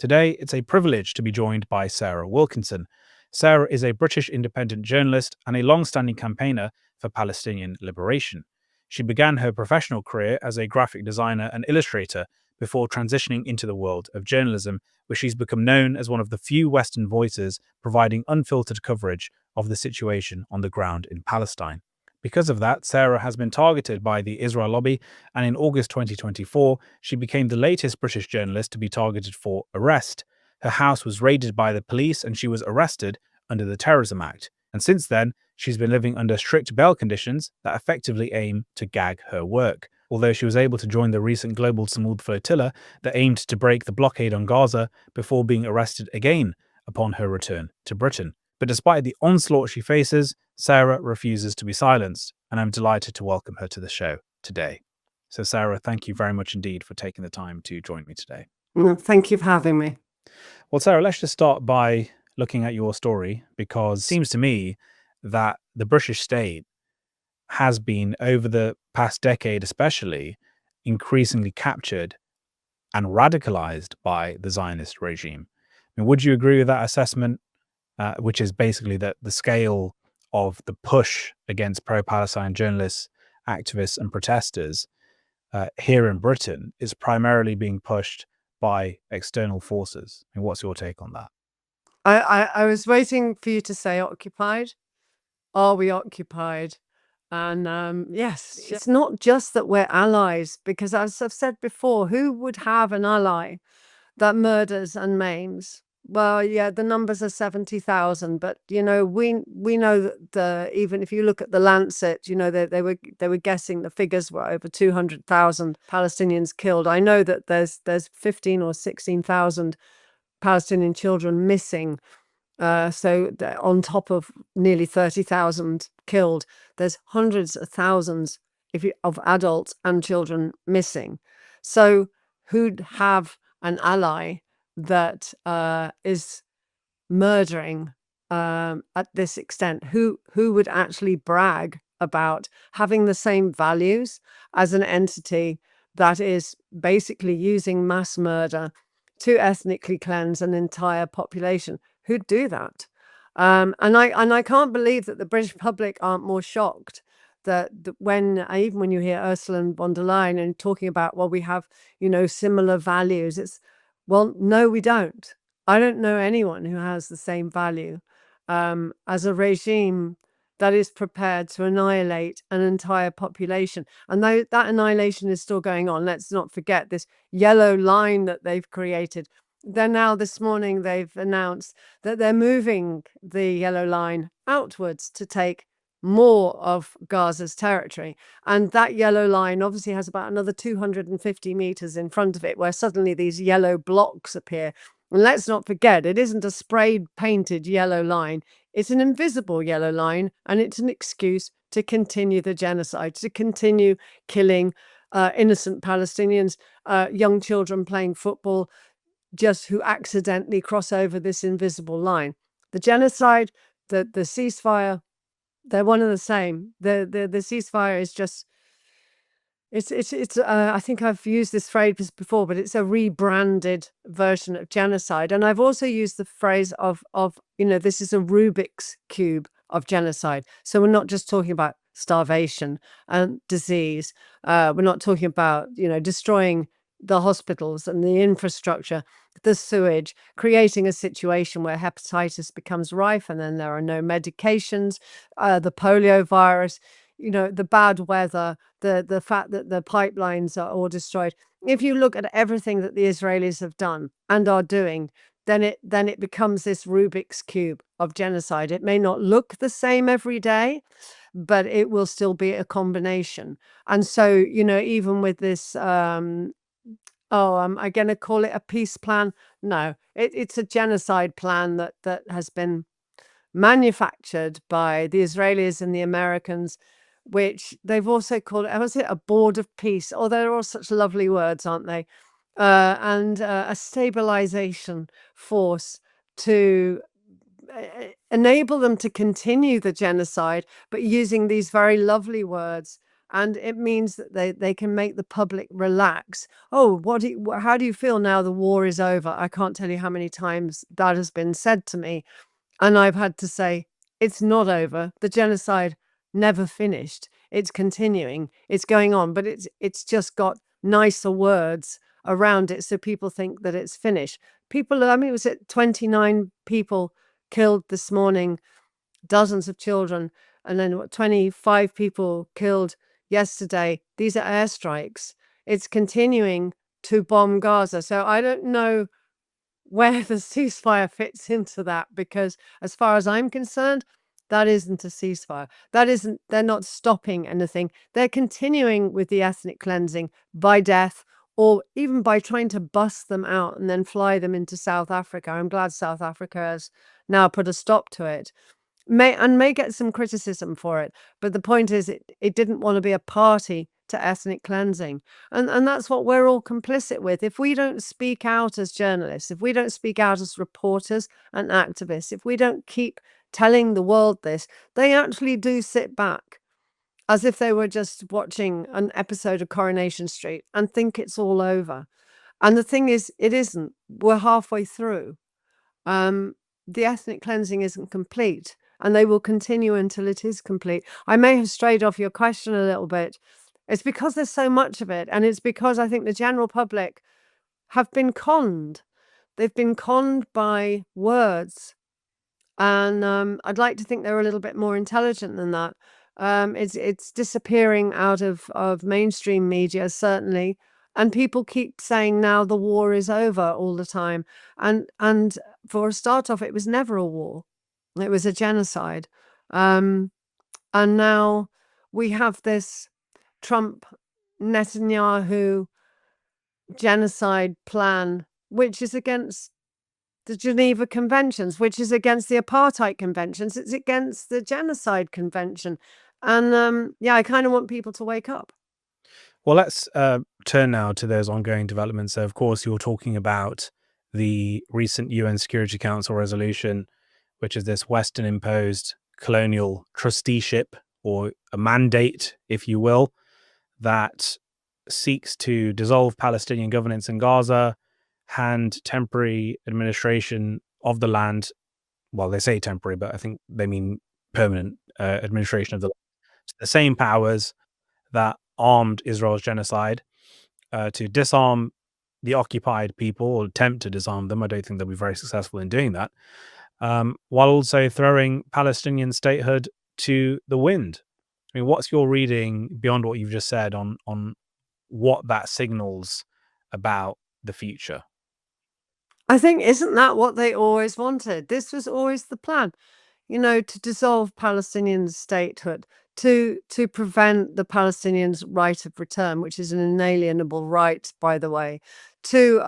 Today, it's a privilege to be joined by Sarah Wilkinson. Sarah is a British independent journalist and a long-standing campaigner for Palestinian liberation. She began her professional career as a graphic designer and illustrator before transitioning into the world of journalism, where she's become known as one of the few Western voices providing unfiltered coverage of the situation on the ground in Palestine. Because of that, Sarah has been targeted by the Israel lobby, and in August 2024, she became the latest British journalist to be targeted for arrest. Her house was raided by the police and she was arrested under the Terrorism Act. And since then, she's been living under strict bail conditions that effectively aim to gag her work. Although she was able to join the recent Global Samud flotilla that aimed to break the blockade on Gaza before being arrested again upon her return to Britain. But despite the onslaught she faces, Sarah refuses to be silenced, and I'm delighted to welcome her to the show today. So Sarah, thank you very much indeed for taking the time to join me today. Thank you for having me. Well, Sarah, let's just start by looking at your story, because it seems to me that the British state has been, over the past decade especially, increasingly captured and radicalized by the Zionist regime. I mean, would you agree with that assessment, which is basically that the scale of the push against pro-Palestine journalists, activists and protesters here in Britain is primarily being pushed by external forces? And what's your take on that? I was waiting for you to say occupied. Are we occupied? And yes, it's not just that we're allies, because as I've said before, who would have an ally that murders and maims? Well, yeah, the numbers are 70,000, but we know that even if you look at the Lancet, they were guessing the figures were over 200,000 Palestinians killed. I know that there's 15 or 16,000 Palestinian children missing. So on top of nearly 30,000 killed, there's hundreds of thousands of adults and children missing. So who'd have an ally that is murdering at this extent? Who would actually brag about having the same values as an entity that is basically using mass murder to ethnically cleanse an entire population? Who'd do that? And I can't believe that the British public aren't more shocked that even when you hear Ursula von der Leyen and talking about, well, we have similar values. It's, well, no, we don't. I don't know anyone who has the same value as a regime that is prepared to annihilate an entire population. And though that annihilation is still going on, let's not forget this yellow line that they've created. Then now this morning they've announced that they're moving the yellow line outwards to take more of Gaza's territory. And that yellow line obviously has about another 250 meters in front of it, where suddenly these yellow blocks appear. And let's not forget, it isn't a sprayed painted yellow line. It's an invisible yellow line, and it's an excuse to continue the genocide, to continue killing innocent Palestinians, young children playing football, just who accidentally cross over this invisible line. The genocide, the ceasefire, they're one and the same. The ceasefire is just, it's I think I've used this phrase before, but it's a rebranded version of genocide. And I've also used the phrase of this is a Rubik's cube of genocide. So we're not just talking about starvation and disease. We're not talking about destroying the hospitals and the infrastructure, the sewage, creating a situation where hepatitis becomes rife and then there are no medications, the polio virus, the bad weather, the fact that the pipelines are all destroyed. If you look at everything that the Israelis have done and are doing, then it becomes this Rubik's cube of genocide. It may not look the same every day, but it will still be a combination. And so, even with this am I going to call it a peace plan? No, it's a genocide plan that has been manufactured by the Israelis and the Americans, which they've also called it, was it a board of peace? Oh, they're all such lovely words, aren't they? And a stabilization force to enable them to continue the genocide, but using these very lovely words And it means that they can make the public relax. Oh, how do you feel now the war is over? I can't tell you how many times that has been said to me. And I've had to say, it's not over. The genocide never finished. It's continuing. It's going on, but it's just got nicer words around it so people think that it's finished. People, I mean, it was at 29 people killed this morning, dozens of children, and then 25 people killed yesterday. These are airstrikes. It's continuing to bomb Gaza. So I don't know where the ceasefire fits into that, because as far as I'm concerned, that isn't a ceasefire. They're not stopping anything. They're continuing with the ethnic cleansing by death, or even by trying to bust them out and then fly them into South Africa. I'm glad South Africa has now put a stop to it. May get some criticism for it, but the point is it didn't want to be a party to ethnic cleansing. And that's what we're all complicit with. If we don't speak out as journalists, if we don't speak out as reporters and activists, if we don't keep telling the world this, they actually do sit back as if they were just watching an episode of Coronation Street and think it's all over. And the thing is, it isn't. We're halfway through. The ethnic cleansing isn't complete, and they will continue until it is complete. I may have strayed off your question a little bit. It's because there's so much of it, and it's because I think the general public have been conned. They've been conned by words, and I'd like to think they're a little bit more intelligent than that. It's disappearing out of mainstream media, certainly, and people keep saying now the war is over all the time. And for a start off, it was never a war; it was a genocide. And now we have this Trump Netanyahu genocide plan, which is against the Geneva Conventions, which is against the Apartheid Conventions. It's against the Genocide Convention. And yeah, I kind of want people to wake up. Well, let's turn now to those ongoing developments. So, of course, you're talking about the recent UN Security Council resolution, which is this Western imposed colonial trusteeship, or a mandate, if you will, that seeks to dissolve Palestinian governance in Gaza, hand temporary administration of the land. Well, they say temporary, but I think they mean permanent administration of the land. The same powers that armed Israel's genocide, to disarm the occupied people, or attempt to disarm them. I don't think they'll be very successful in doing that, while also throwing Palestinian statehood to the wind. I mean, what's your reading beyond what you've just said on what that signals about the future? I think, isn't that what they always wanted? This was always the plan, to dissolve Palestinian statehood, to prevent the Palestinians' right of return, which is an inalienable right, by the way, to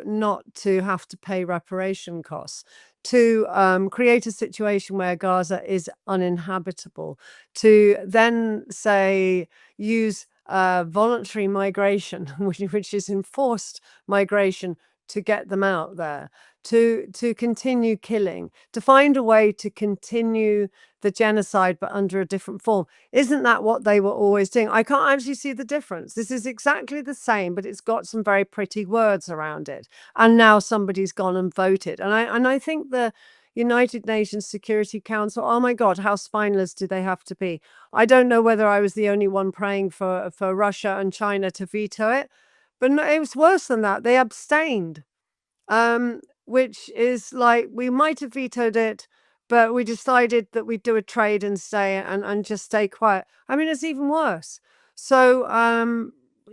not to have to pay reparation costs, to create a situation where Gaza is uninhabitable, to then say use voluntary migration, which is enforced migration, to get them out there, to continue killing, to find a way to continue the genocide, but under a different form. Isn't that what they were always doing? I can't actually see the difference. This is exactly the same, but it's got some very pretty words around it. And now somebody's gone and voted. And I think the United Nations Security Council, oh my God, how spineless do they have to be? I don't know whether I was the only one praying for Russia and China to veto it, but no, it was worse than that. They abstained, which is like, we might have vetoed it, but we decided that we'd do a trade and stay and just stay quiet. I mean, it's even worse. So,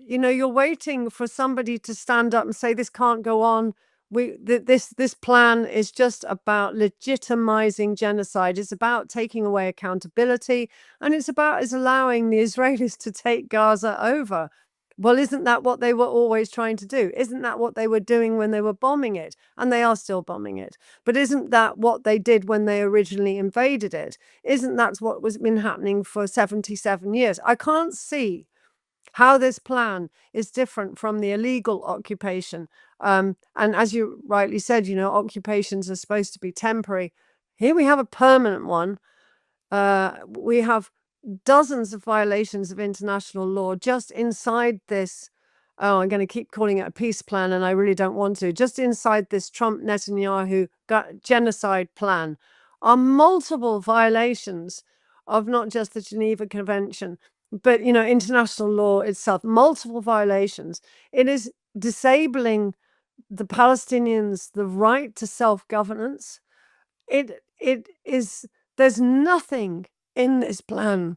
you're waiting for somebody to stand up and say, this can't go on. This plan is just about legitimizing genocide. It's about taking away accountability, and it's allowing the Israelis to take Gaza over. Well, isn't that what they were always trying to do? Isn't that what they were doing when they were bombing it? And they are still bombing it. But isn't that what they did when they originally invaded it? Isn't that what was been happening for 77 years? I can't see how this plan is different from the illegal occupation. And as you rightly said, occupations are supposed to be temporary. Here we have a permanent one. We have dozens of violations of international law just inside this. Oh, I'm going to keep calling it a peace plan, and I really don't want to. Just inside this Trump Netanyahu genocide plan are multiple violations of not just the Geneva Convention, but international law itself. Multiple violations. It is disabling the Palestinians the right to self-governance. It is. There's nothing in this plan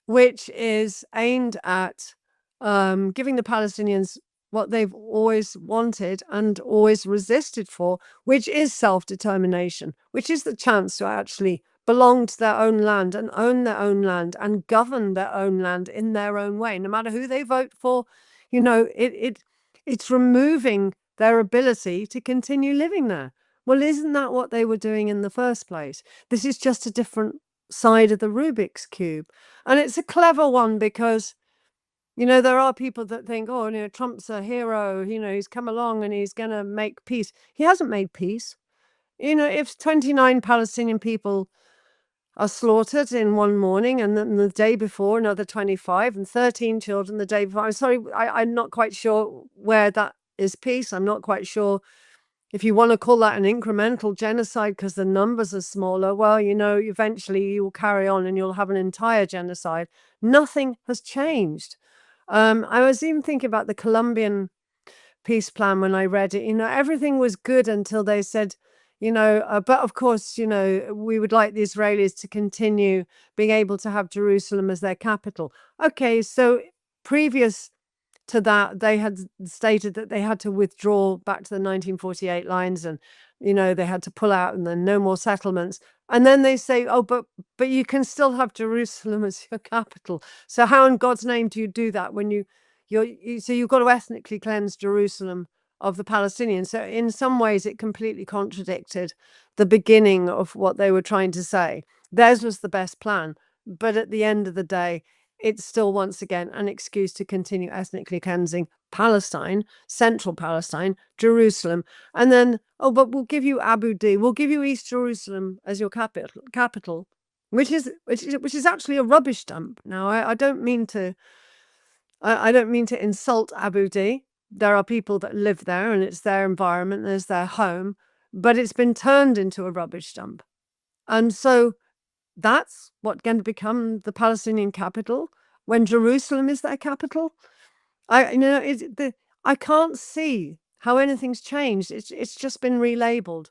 which is aimed at giving the Palestinians what they've always wanted and always resisted for, which is self-determination, which is the chance to actually belong to their own land and own their own land and govern their own land in their own way, no matter who they vote for. It's removing their ability to continue living there. Well, isn't that what they were doing in the first place? This is just a different side of the Rubik's Cube. And it's a clever one because, there are people that think, oh, Trump's a hero, he's come along and he's going to make peace. He hasn't made peace. If 29 Palestinian people are slaughtered in one morning and then the day before another 25 and 13 children the day before, I'm sorry, I'm not quite sure where that is peace. I'm not quite sure if you want to call that an incremental genocide because the numbers are smaller. Well, eventually you will carry on and you'll have an entire genocide. Nothing has changed. I was even thinking about the Colombian peace plan when I read it. Everything was good until they said, but of course, we would like the Israelis to continue being able to have Jerusalem as their capital. Okay, so previous to that, they had stated that they had to withdraw back to the 1948 lines and, they had to pull out and then no more settlements. And then they say, oh, but you can still have Jerusalem as your capital. So how in God's name do you do that when so you've got to ethnically cleanse Jerusalem of the Palestinians? So in some ways, it completely contradicted the beginning of what they were trying to say. Theirs was the best plan. But at the end of the day, it's still, once again, an excuse to continue ethnically cleansing Palestine, central Palestine, Jerusalem, and then, oh, but we'll give you Abu D, we'll give you East Jerusalem as your capital, which is actually a rubbish dump. Now, I don't mean to, I don't mean to insult Abu D. There are people that live there, and it's their environment, and it's their home, but it's been turned into a rubbish dump, and so that's what's going to become the Palestinian capital when Jerusalem is their capital. I can't see how anything's changed. It's just been relabeled.